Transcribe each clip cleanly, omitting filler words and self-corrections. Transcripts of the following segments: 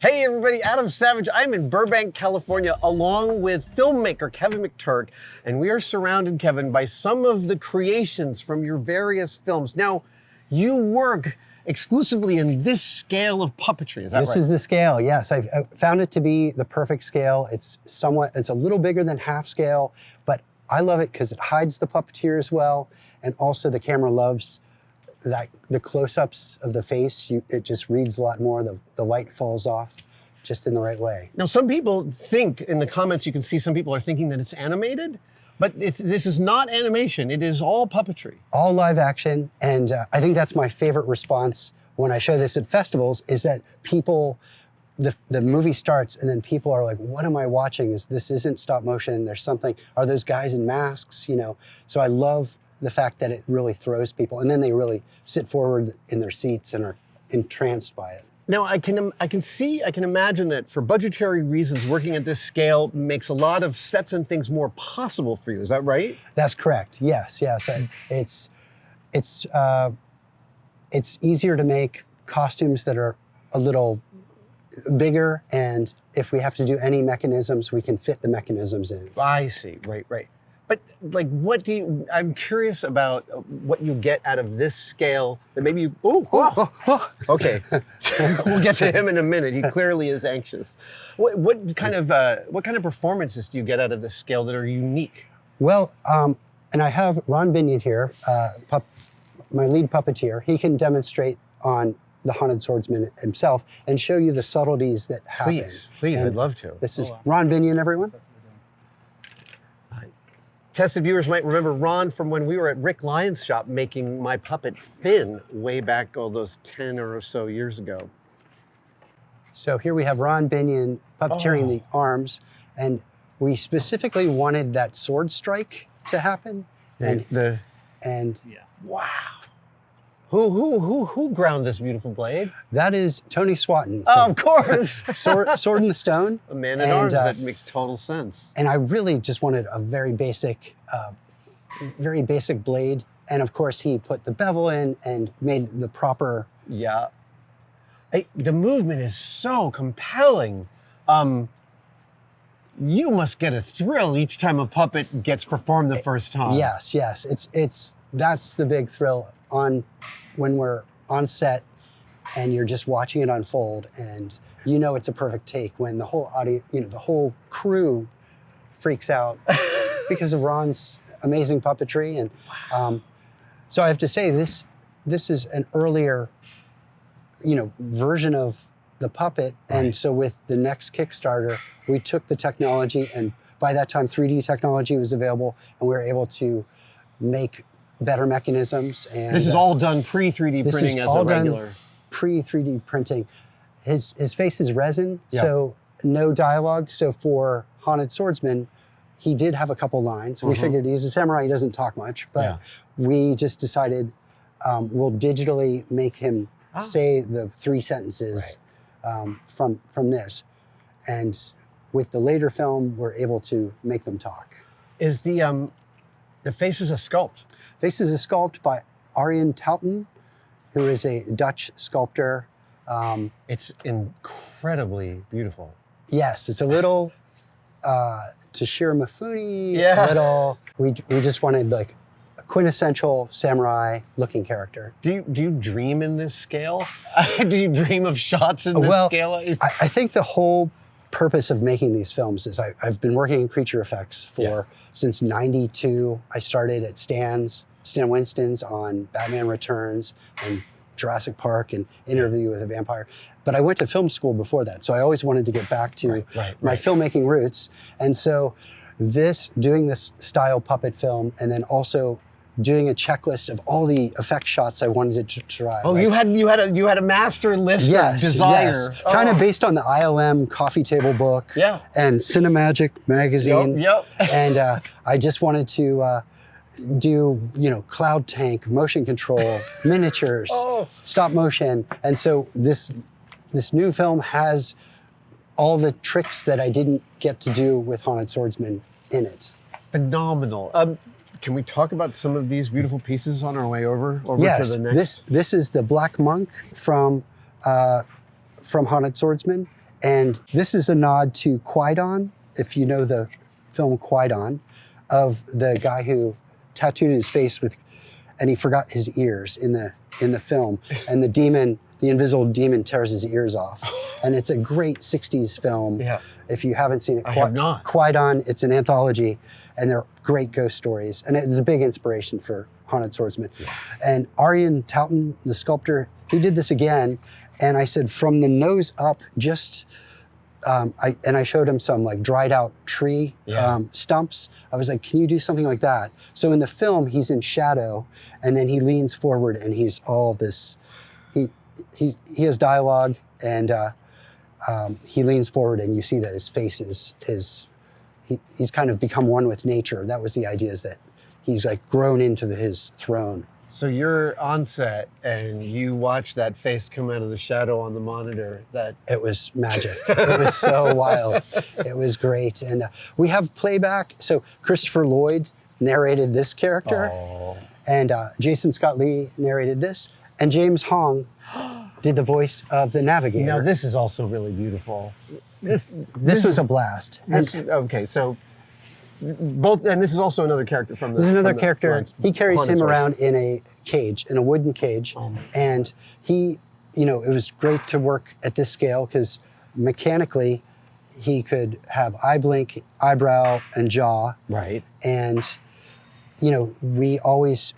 Hey everybody, Adam Savage. I'm in Burbank, California, along with filmmaker Kevin McTurk, and we are surrounded, Kevin, by some of the creations from your various films. Now, you work exclusively in this scale of puppetry, is that right? This is the scale, yes. I found it to be the perfect scale. It's a little bigger than half scale, but I love it because it hides the puppeteers well, and also the camera loves that the close-ups of the face, it just reads a lot more. The light falls off just in the right way. Now, some people think, in the comments you can see some people are thinking that it's animated, but this is not animation. It is all puppetry. All live action, and I think that's my favorite response when I show this at festivals, is that people, the movie starts and then people are like, what am I watching? This isn't stop motion, there's something, are those guys in masks, you know? So I love the fact that it really throws people, and then they really sit forward in their seats and are entranced by it. Now, I can imagine that for budgetary reasons, working at this scale makes a lot of sets and things more possible for you. Is that right? That's correct. Yes. It's easier to make costumes that are a little bigger, and if we have to do any mechanisms, we can fit the mechanisms in. I see. Right. But like, I'm curious about what you get out of this scale that maybe you, okay. We'll get to him in a minute. He clearly is anxious. What kind of performances do you get out of this scale that are unique? Well, and I have Ron Binion here, my lead puppeteer. He can demonstrate on the Haunted Swordsman himself and show you the subtleties that happen. Please, and I'd love to. This is Ron Binion, everyone. Tested viewers might remember Ron from when we were at Rick Lyon's shop making my puppet Finn way back all those 10 or so years ago. So here we have Ron Binion puppeteering the arms, and we specifically wanted that sword strike to happen. Wow. Who ground this beautiful blade? That is Tony Swatton. Oh, of course. Sword in the Stone. A man at arms, that makes total sense. And I really just wanted a very basic blade. And of course, he put the bevel in and made the proper. Yeah. The movement is so compelling. You must get a thrill each time a puppet gets performed the first time. Yes. That's the big thrill when we're on set and you're just watching it unfold, and you know it's a perfect take when the whole audience, the whole crew freaks out because of Ron's amazing puppetry. And so I have to say, this is an earlier version of the puppet. Right. And so with the next Kickstarter, we took the technology, and by that time 3D technology was available, and we were able to make better mechanisms. And this is all done pre-3D printing as a regular. Pre-3D printing. His face is resin, so no dialogue. So for Haunted Swordsman, he did have a couple lines. We figured he's a samurai, he doesn't talk much, but we just decided we'll digitally make him say the 3 sentences from this. And with the later film, we're able to make them talk. Is the face is a sculpt? Face is a sculpt by Arjen Touten, who is a Dutch sculptor. It's incredibly beautiful. Yes, it's a little Toshiro Mifune, we just wanted like a quintessential samurai looking character. Do you dream in this scale? Do you dream of shots in this scale? I think the whole purpose of making these films is I've been working in creature effects since '92. I started at Stan Winston's on Batman Returns and Jurassic Park and Interview with a Vampire. But I went to film school before that, so I always wanted to get back to my filmmaking roots. And so doing this style puppet film, and then also doing a checklist of all the effect shots I wanted to try. Oh, you had a master list of desire. Yes. Kind of based on the ILM coffee table book and Cinemagic magazine. And I just wanted to do cloud tank, motion control, miniatures, stop motion. And so this new film has all the tricks that I didn't get to do with Haunted Swordsman in it. Phenomenal. Can we talk about some of these beautiful pieces on our way over to the next? This is the Black Monk from Haunted Swordsman, And this is a nod to Qui-Gon, if you know the film Qui-Gon, of the guy who tattooed his face with, and he forgot his ears in the film, and the invisible demon tears his ears off. And it's a great 60s film. Yeah. If you haven't seen it, I have not. Qui-Gon, it's an anthology, and they're great ghost stories. And it's a big inspiration for Haunted Swordsman. Yeah. And Arian Tautin, the sculptor, he did this again. And I said, from the nose up, just, I showed him some like dried out tree stumps. I was like, can you do something like that? So in the film, he's in shadow, and then he leans forward, and he's all this, he has dialogue, and he leans forward, and you see that his face he's kind of become one with nature. That was the idea, is that he's like grown into his throne. So you're on set and you watch that face come out of the shadow on the monitor. It was magic. It was so wild. It was great. And we have playback. So Christopher Lloyd narrated this character, and Jason Scott Lee narrated this, and James Hong did the voice of the navigator. Now this is also really beautiful. This was a blast. Okay, so both, and this is also another character from the. This is another character. He carries him around in a cage, in a wooden cage, and he, it was great to work at this scale because mechanically, he could have eye blink, eyebrow, and jaw. Right. And, we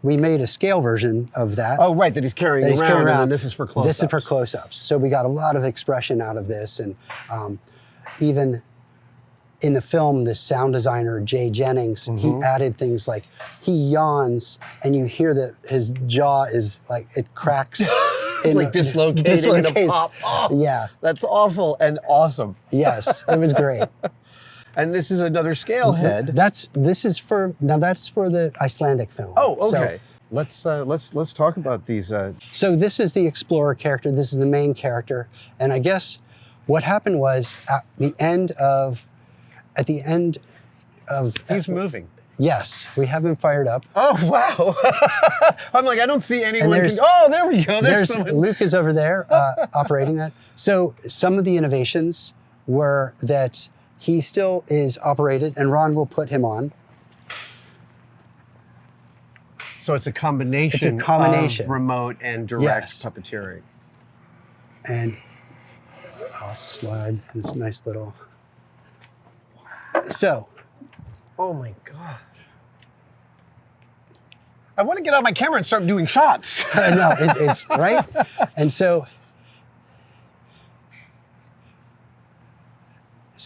made a scale version of that. Oh, right, that he's carrying around, and this is for close-ups. This is for close-ups. So we got a lot of expression out of this, and even in the film, the sound designer, Jay Jennings, he added things like he yawns and you hear that his jaw is like, it cracks. Like dislocating in a pop. Oh, yeah. That's awful and awesome. Yes, it was great. And this is another scale head. That's for the Icelandic film. Oh, okay. So, let's talk about these. So this is the explorer character. This is the main character. And I guess what happened was at the end of he's moving. Yes, we have him fired up. Oh, wow. I'm like, I don't see anyone. Oh, there we go. There's Luke is over there operating that. So some of the innovations were that he still is operated, and Ron will put him on. So it's a combination of remote and direct puppeteering. And I'll slide this nice little. So. Oh my God. I want to get out my camera and start doing shots. No, it's right. And so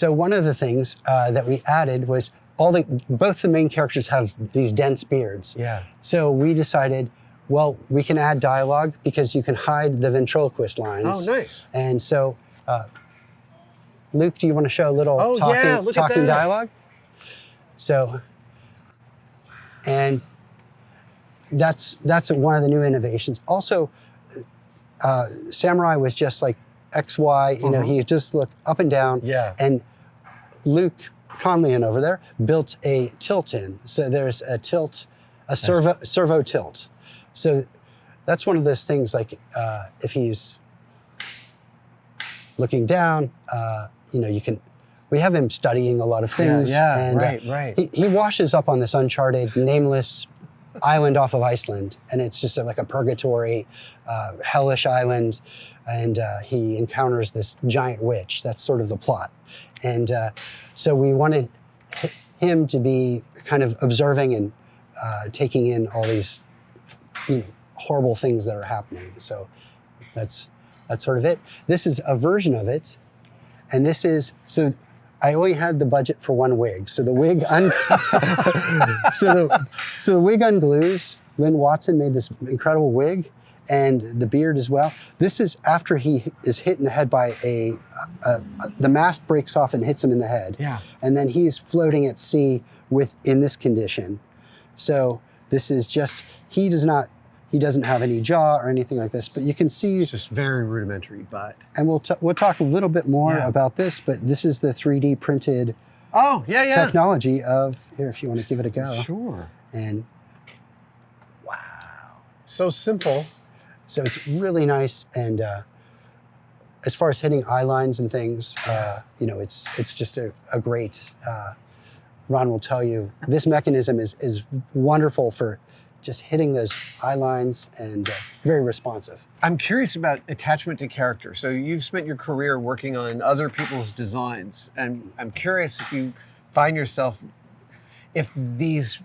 one of the things that we added was both the main characters have these dense beards. Yeah. So we decided, well, we can add dialogue because you can hide the ventriloquist lines. Oh, nice. And so, Luke, do you want to show a little talking dialogue? So, and that's one of the new innovations. Also, Samurai was just like XY, he just looked up and down. Yeah. And Luke Conleyan over there built a tilt in. So there's a tilt, a servo tilt. So that's one of those things like if he's looking down, we have him studying a lot of things. Yeah, and, right. He washes up on this uncharted, nameless island off of Iceland, and it's just like a purgatory, hellish island, and he encounters this giant witch. That's sort of the plot. And so we wanted him to be kind of observing and taking in all these horrible things that are happening. So that's sort of it. This is a version of it, and this is, so I only had the budget for one wig. So the wig, so the wig unglues. Lynn Watson made this incredible wig, and the beard as well. This is after he is hit in the head by the mast breaks off and hits him in the head. Yeah. And then he's floating at sea in this condition. So this is just, he doesn't have any jaw or anything like this, but you can see. It's just very rudimentary, but. And we'll talk a little bit more about this, but this is the 3D printed technology of, here, if you want to give it a go. Sure. And. Wow. So simple. So it's really nice, and as far as hitting eye lines and things, you know, it's just a great. Ron will tell you this mechanism is wonderful for just hitting those eye lines and very responsive. I'm curious about attachment to character. So you've spent your career working on other people's designs, and I'm curious if you find yourself, if these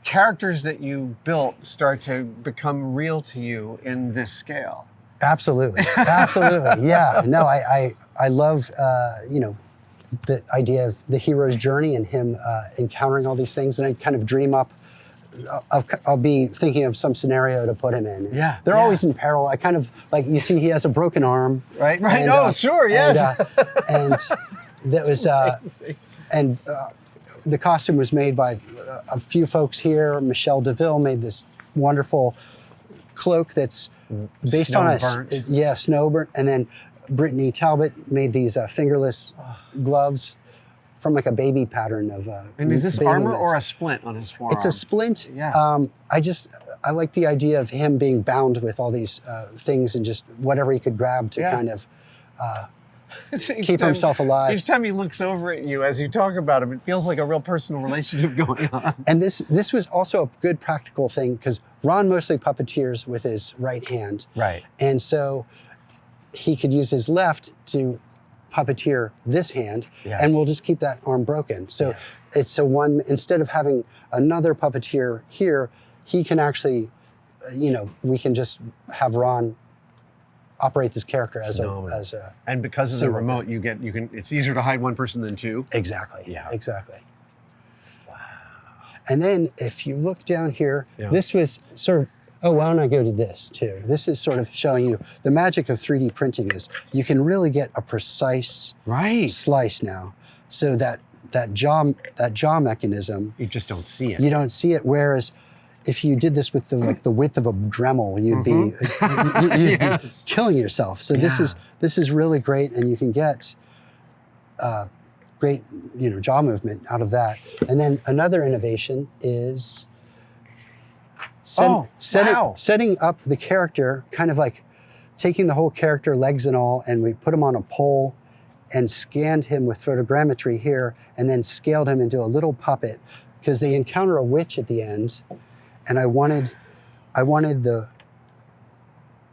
characters that you built start to become real to you in this scale. Absolutely, absolutely, yeah. No, I love you know, the idea of the hero's journey and him encountering all these things, and I kind of dream up. I'll be thinking of some scenario to put him in. Yeah, they're always in peril. I kind of like, you see, he has a broken arm. Right. And, oh, sure, yes. And that was and the costume was made by a few folks here. Michelle DeVille made this wonderful cloak that's based on a snow burnt, and then Brittany Talbot made these fingerless gloves from like a baby pattern of. And is this armor or a splint on his forearm? It's a splint. Yeah. I like the idea of him being bound with all these things and just whatever he could grab to kind of keep himself alive. Each time he looks over at you as you talk about him, it feels like a real personal relationship going on. And this was also a good practical thing because Ron mostly puppeteers with his right hand. Right. And so he could use his left to puppeteer this hand, and we'll just keep that arm broken. So it's a one, instead of having another puppeteer here, he can actually, you know, we can just have Ron operate this character as a and because of the remote, you can it's easier to hide one person than two. Exactly. Yeah. Exactly. Wow. And then if you look down here, Yeah. this was sort of, oh, why don't I go to this too? This is sort of showing you the magic of 3D printing is you can really get a precise slice now. So that jaw mechanism, you just don't see it. You don't see it. Whereas if you did this with the width of a Dremel, you'd be be killing yourself. So this is really great, and you can get great, you know, jaw movement out of that. And then another innovation is setting up the character, kind of like taking the whole character, legs and all, and we put him on a pole and scanned him with photogrammetry here, and then scaled him into a little puppet, because they encounter a witch at the end, and I wanted the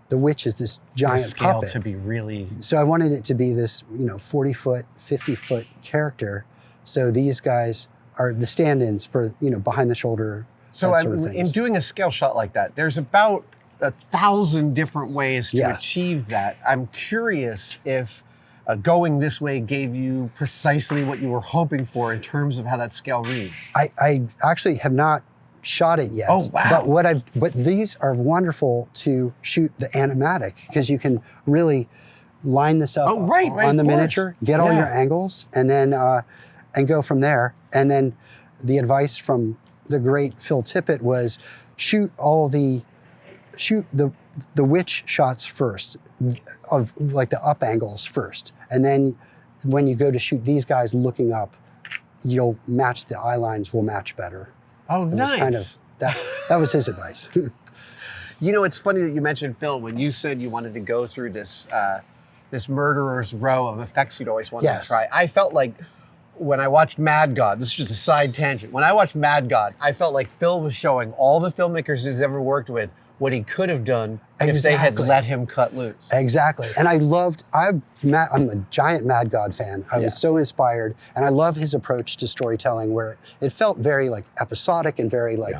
witch as this giant puppet to be really. So I wanted it to be this, you know, 40-foot, 50-foot character. So these guys are the stand-ins for, you know, behind the shoulder. So in doing a scale shot like that, there's about 1,000 different ways to achieve that. I'm curious if going this way gave you precisely what you were hoping for in terms of how that scale reads. I actually have not shot it yet. Oh, wow. But these are wonderful to shoot the animatic, because you can really line this up on the miniature, get all your angles, and then and go from there. And then the advice from the great Phil Tippett was shoot the witch shots first, of like the up angles first, and then when you go to shoot these guys looking up, you'll match, the eye lines will match better. Oh, nice. Kind of that was his advice. You know, it's funny that you mentioned Phil when you said you wanted to go through this this murderer's row of effects you'd always wanted to try. I felt like when I watched Mad God, this is just a side tangent. When I watched Mad God, I felt like Phil was showing all the filmmakers he's ever worked with what he could have done if they had let him cut loose. Exactly. And I'm a giant Mad God fan. I was so inspired, and I love his approach to storytelling, where it felt very like episodic and very like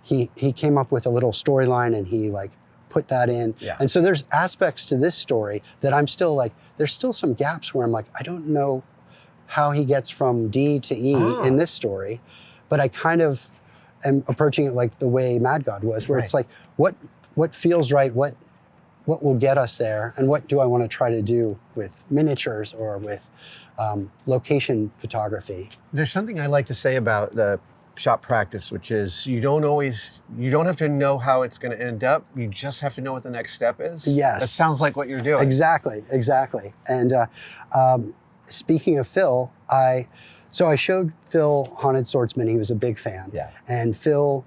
he came up with a little storyline and he like put that in. Yeah. And so there's aspects to this story that I'm still like, there's still some gaps where I'm like, I don't know how he gets from D to E in this story, but I kind of am approaching it like the way Mad God was, where it's like, what feels right, what will get us there, and what do I want to try to do with miniatures or with location photography. There's something I like to say about the shot practice, which is you don't have to know how it's going to end up. You just have to know what the next step is. Yes. That sounds like what you're doing. Exactly. And speaking of Phil, I showed Phil Haunted Swordsman. He was a big fan. Yeah. And Phil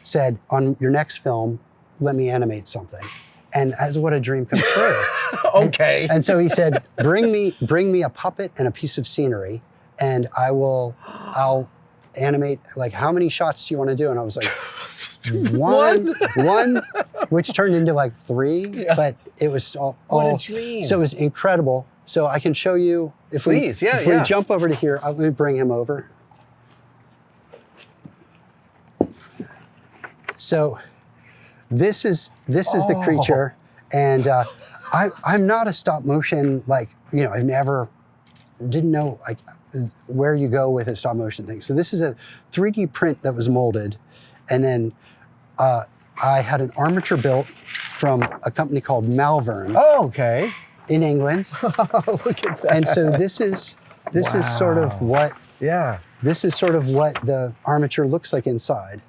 said, on your next film, let me animate something. And as what a dream come true. Okay. And so he said, bring me a puppet and a piece of scenery, and I'll animate, like, how many shots do you want to do? And I was like, one, which turned into like 3, but it was all. What a dream. So it was incredible. So I can show you, if we jump over to here, let me bring him over. So this is the creature, and I'm not a stop motion, like, you know, didn't know like where you go with a stop motion thing. So this is a 3D print that was molded, and then I had an armature built from a company called Malvern. Oh, okay. In England. Look at that. And so this is sort of what the armature looks like inside.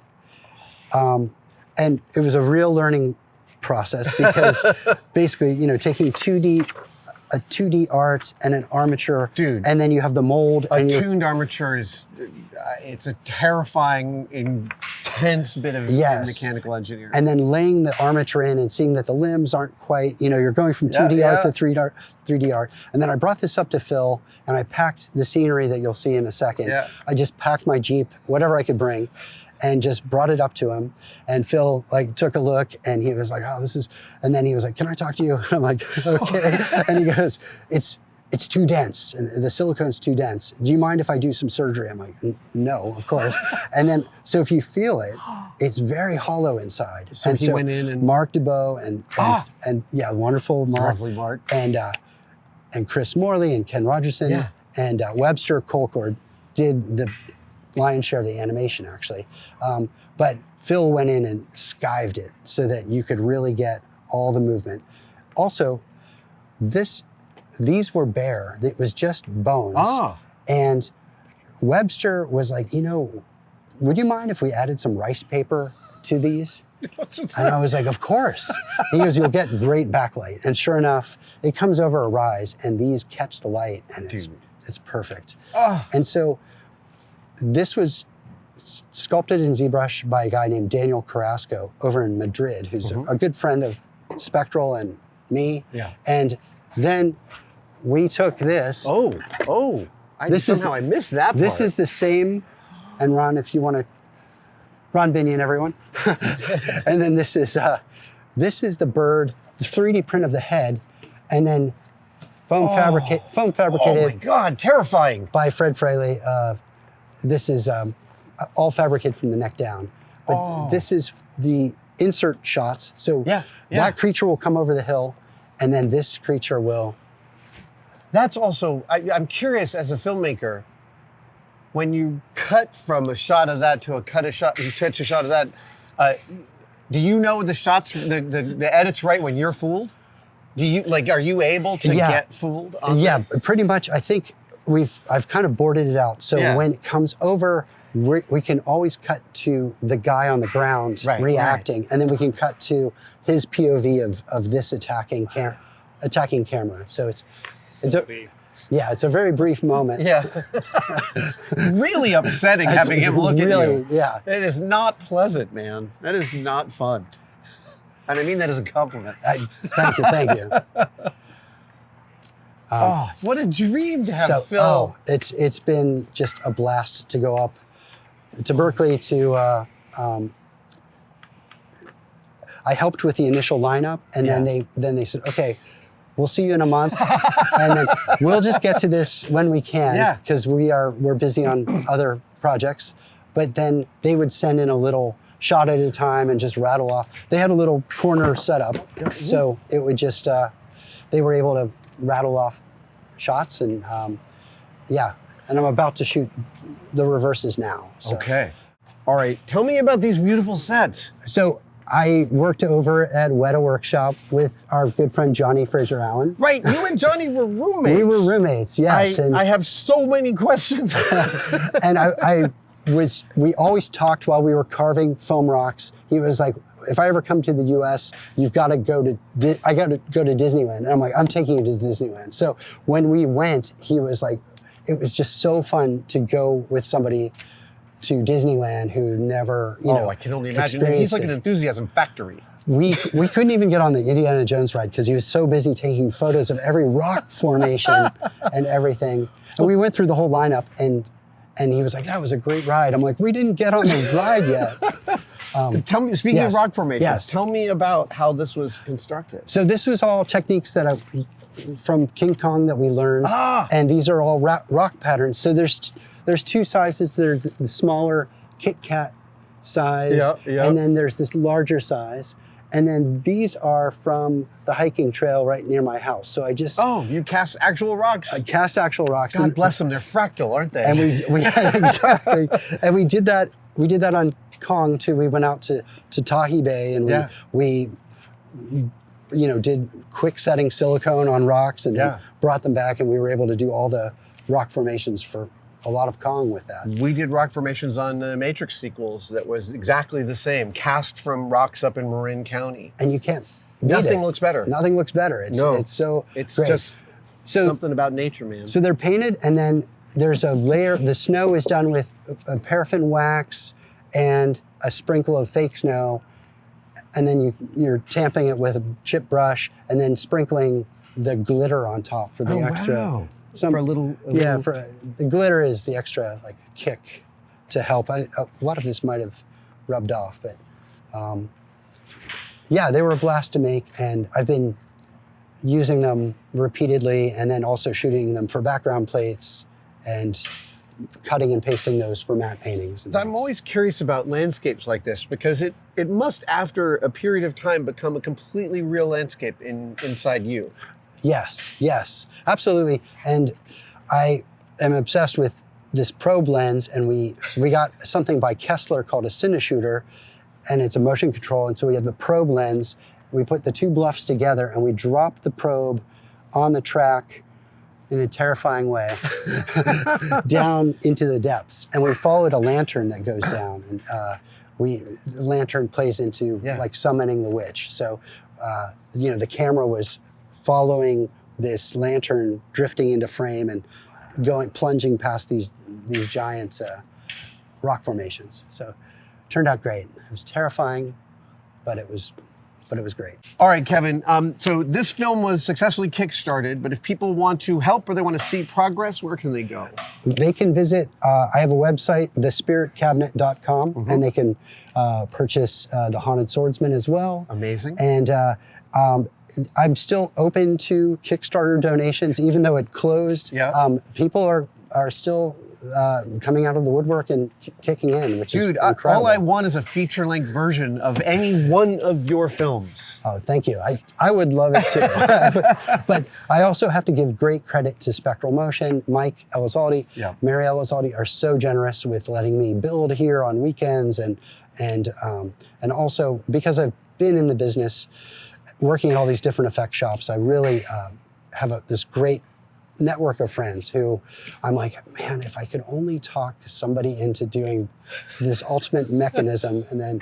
And it was a real learning process, because basically, you know, taking a 2D art and an armature, dude, and then you have the mold. A tuned armature is, it's a terrifying, intense bit of mechanical engineering. And then laying the armature in and seeing that the limbs aren't quite, you know, you're going from 2D art to 3D art. And then I brought this up to Phil, and I packed the scenery that you'll see in a second. Yeah. I just packed my Jeep, whatever I could bring, and just brought it up to him. And Phil like took a look, and he was like, oh, this is, and then he was like, can I talk to you? And I'm like, okay. And he goes, it's too dense, and the silicone's too dense. Do you mind if I do some surgery? I'm like, no, of course. And then, so if you feel it, it's very hollow inside. So and he went in and Mark DeBow and yeah, wonderful Mark. Lovely Mark. And Chris Morley and Ken Rogerson and Webster Colcord did the lion's share of the animation, actually. But Phil went in and skived it so that you could really get all the movement. Also, these were bare. It was just bones. Oh. And Webster was like, you know, would you mind if we added some rice paper to these? And I was like, of course. He goes, you'll get great backlight. And sure enough, it comes over a rise, and these catch the light, and it's perfect. Oh. And so this was sculpted in ZBrush by a guy named Daniel Carrasco over in Madrid, who's a good friend of Spectral and me. Yeah. And then we took this. I missed that part. This is the same, and Ron, if you want to, Ron Binion, everyone. And then this is the bird, the 3D print of the head, and then foam fabricated. Oh my God, terrifying. By Fred Fraley. This is all fabricated from the neck down. But this is the insert shots. So that creature will come over the hill, and then this creature will. That's also, I'm curious as a filmmaker, when you cut from a shot of that to you catch a shot of that, do you know the shots, the edits right when you're fooled? Do you, like, are you able to get fooled? Pretty much. I think I've kind of boarded it out. So when it comes over, we can always cut to the guy on the ground reacting, and then we can cut to his POV of this attacking camera. So it's a very brief moment. Yeah. It's really upsetting having him look at you. Yeah. It is not pleasant, man. That is not fun. And I mean that as a compliment. Thank you. What a dream to have Phil. It's been just a blast to go up to Berkeley to, I helped with the initial lineup, and then they said, okay, we'll see you in a month, and then we'll just get to this when we can, because we're busy on other projects. But then they would send in a little shot at a time and just rattle off. They had a little corner set up, so it would just, they were able to rattle off shots, and and I'm about to shoot the reverses now. So. Okay. All right, tell me about these beautiful sets. So I worked over at Weta Workshop with our good friend Johnny Fraser Allen. Right, you and Johnny were roommates. We were roommates, yes. I have so many questions. And we always talked while we were carving foam rocks. He was like, if I ever come to the US, you've got to go to Disneyland. And I'm like, I'm taking you to Disneyland. So when we went, he was like, it was just so fun to go with somebody to Disneyland who never, I can only imagine. He's like an enthusiasm factory. we couldn't even get on the Indiana Jones ride because he was so busy taking photos of every rock formation and everything. And we went through the whole lineup, and he was like, "That was a great ride." I'm like, "We didn't get on the ride yet." Tell me, speaking of rock formations, yes. tell me about how this was constructed. So this was all techniques that from King Kong that we learned, and these are all rock patterns. So there's two sizes. There's the smaller Kit Kat size, and then there's this larger size. And then these are from the hiking trail right near my house. So I just... Oh, you cast actual rocks? I cast actual rocks. God bless them, they're fractal, aren't they? And we exactly. And we did that on Kong too. We went out to Tahi Bay, and we did quick setting silicone on rocks, and brought them back, and we were able to do all the rock formations for a lot of Kong with that. We did rock formations on Matrix sequels that was exactly the same, cast from rocks up in Marin County. And you can't beat Nothing it. looks better. Nothing looks better. It's so It's great. just something about nature, man. So they're painted, and then there's a layer. The snow is done with a paraffin wax and a sprinkle of fake snow, and then you're tamping it with a chip brush, and then sprinkling the glitter on top for the extra. Wow. For a little the glitter is the extra kick to help. A lot of this might have rubbed off, but they were a blast to make, and I've been using them repeatedly, and then also shooting them for background plates and cutting and pasting those for matte paintings. I'm always curious about landscapes like this because it must, after a period of time, become a completely real landscape inside you. Yes, absolutely. And I am obsessed with this probe lens, and we got something by Kessler called a cineshooter, and it's a motion control. And so we have the probe lens. We put the two bluffs together, and we drop the probe on the track in a terrifying way down into the depths. And we followed a lantern that goes down, and the lantern plays into summoning the witch. So the camera was following this lantern drifting into frame and plunging past these giant rock formations. So it turned out great. It was terrifying, but it was great. All right, Kevin. So this film was successfully kickstarted, but if people want to help or they want to see progress, where can they go? They can visit, I have a website, thespiritcabinet.com, and they can purchase The Haunted Swordsman as well. Amazing. And I'm still open to Kickstarter donations, even though it closed. People are still coming out of the woodwork and kicking in, which is incredible. All I want is a feature-length version of any one of your films. Oh, thank you. I would love it too. But I also have to give great credit to Spectral Motion. Mike Elizalde, Mary Elizalde are so generous with letting me build here on weekends, and also because I've been in the business working at all these different effect shops, I really have this great network of friends who I'm like, man, if I could only talk somebody into doing this ultimate mechanism. And then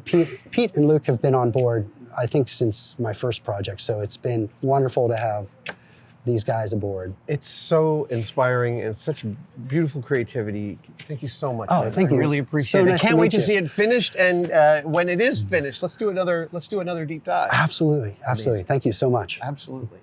Pete and Luke have been on board, I think, since my first project. So it's been wonderful to have these guys aboard. It's so inspiring and such beautiful creativity. Thank you so much. Oh, thank you. I really appreciate it. Nice Can't wait to you. see it finished. And when it is finished, let's do another deep dive. Absolutely. Amazing. Thank you so much. Absolutely.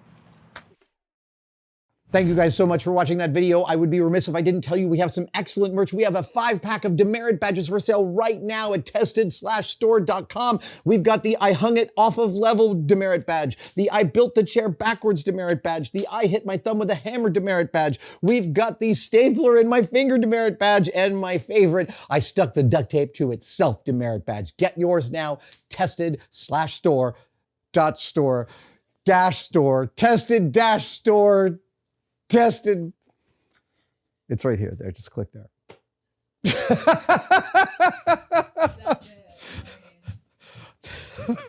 Thank you guys so much for watching that video. I would be remiss if I didn't tell you we have some excellent merch. We have a 5-pack of demerit badges for sale right now at tested/store.com. We've got the I hung it off of level demerit badge, the I built the chair backwards demerit badge, the I hit my thumb with a hammer demerit badge. We've got the stapler in my finger demerit badge, and my favorite, I stuck the duct tape to itself demerit badge. Get yours now, tested/store.store, tested-store. Tested. It's right here. There. Just click there.